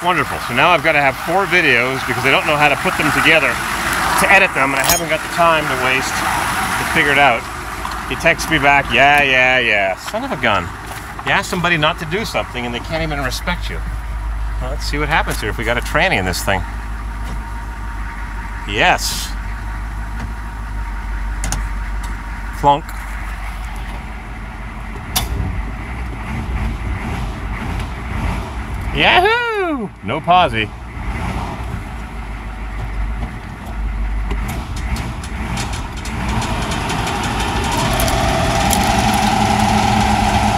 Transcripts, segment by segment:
Wonderful. So now I've got to have 4 videos because I don't know how to put them together to edit them, and I haven't got the time to waste to figure it out. He texts me back, yeah. Son of a gun. You ask somebody not to do something and they can't even respect you. Well, let's see what happens here if we got a tranny in this thing. Yes. Flunk. Yahoo! No pausey.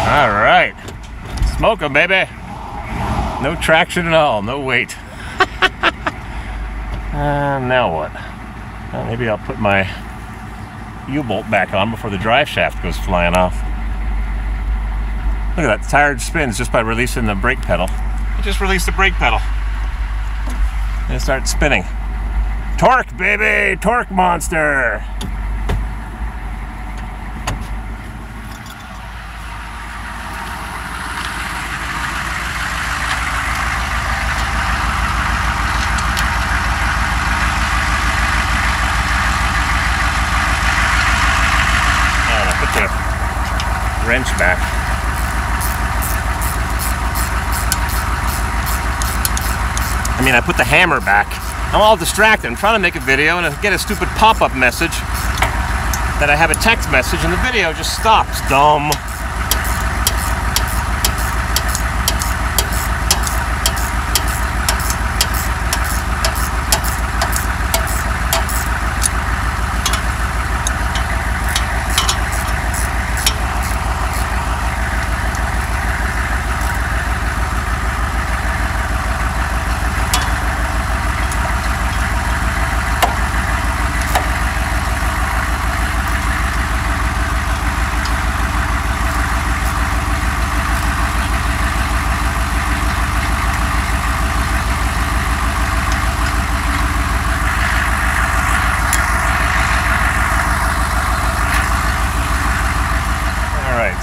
All right. Smoke 'em, baby. No traction at all, no weight. Now what? Well, maybe I'll put my U-bolt back on before the drive shaft goes flying off. Look at that, the tire spins just by releasing the brake pedal. I just released the brake pedal. And it starts spinning. Torque, baby! Torque monster! And I put the wrench back. I put the hammer back. I'm all distracted. I'm trying to make a video and I get a stupid pop-up message that I have a text message and the video just stops. Dumb.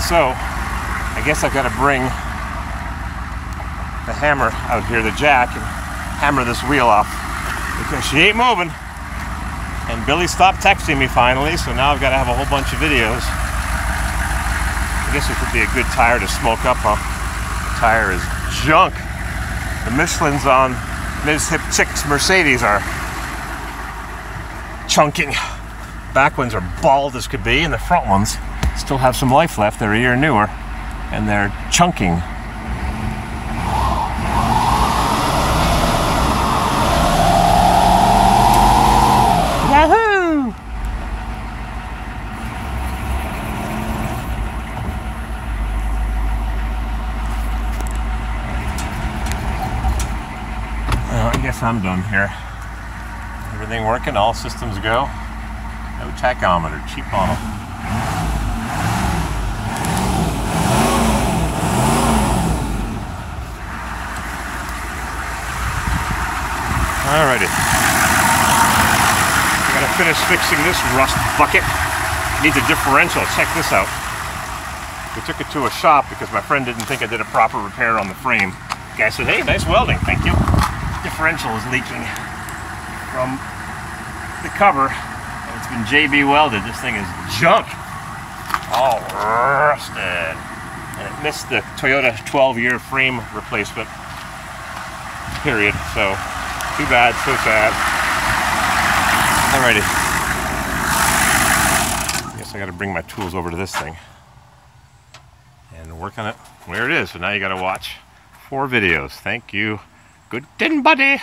So, I guess I've got to bring the hammer out here, the jack, and hammer this wheel off because she ain't moving. And Billy stopped texting me finally, so now I've got to have a whole bunch of videos. I guess it could be a good tire to smoke up, huh? The tire is junk. The Michelin's on Ms. Hip Chick's Mercedes are chunking. Back ones are bald as could be, and the front ones still have some life left. They're a year newer and they're chunking. Yahoo! Well, I guess I'm done here. Everything working, all systems go. No tachometer, cheap model. Alrighty. I gotta finish fixing this rust bucket. It needs a differential. Check this out. We took it to a shop because my friend didn't think I did a proper repair on the frame. The guy said, hey, nice welding, thank you. Differential is leaking from the cover. It's been JB welded. This thing is junk. All rusted. And it missed the Toyota 12-year frame replacement period, so too bad, so sad. Alrighty. I guess I gotta bring my tools over to this thing and work on it where it is. So now you gotta watch 4 videos. Thank you. Good din, buddy.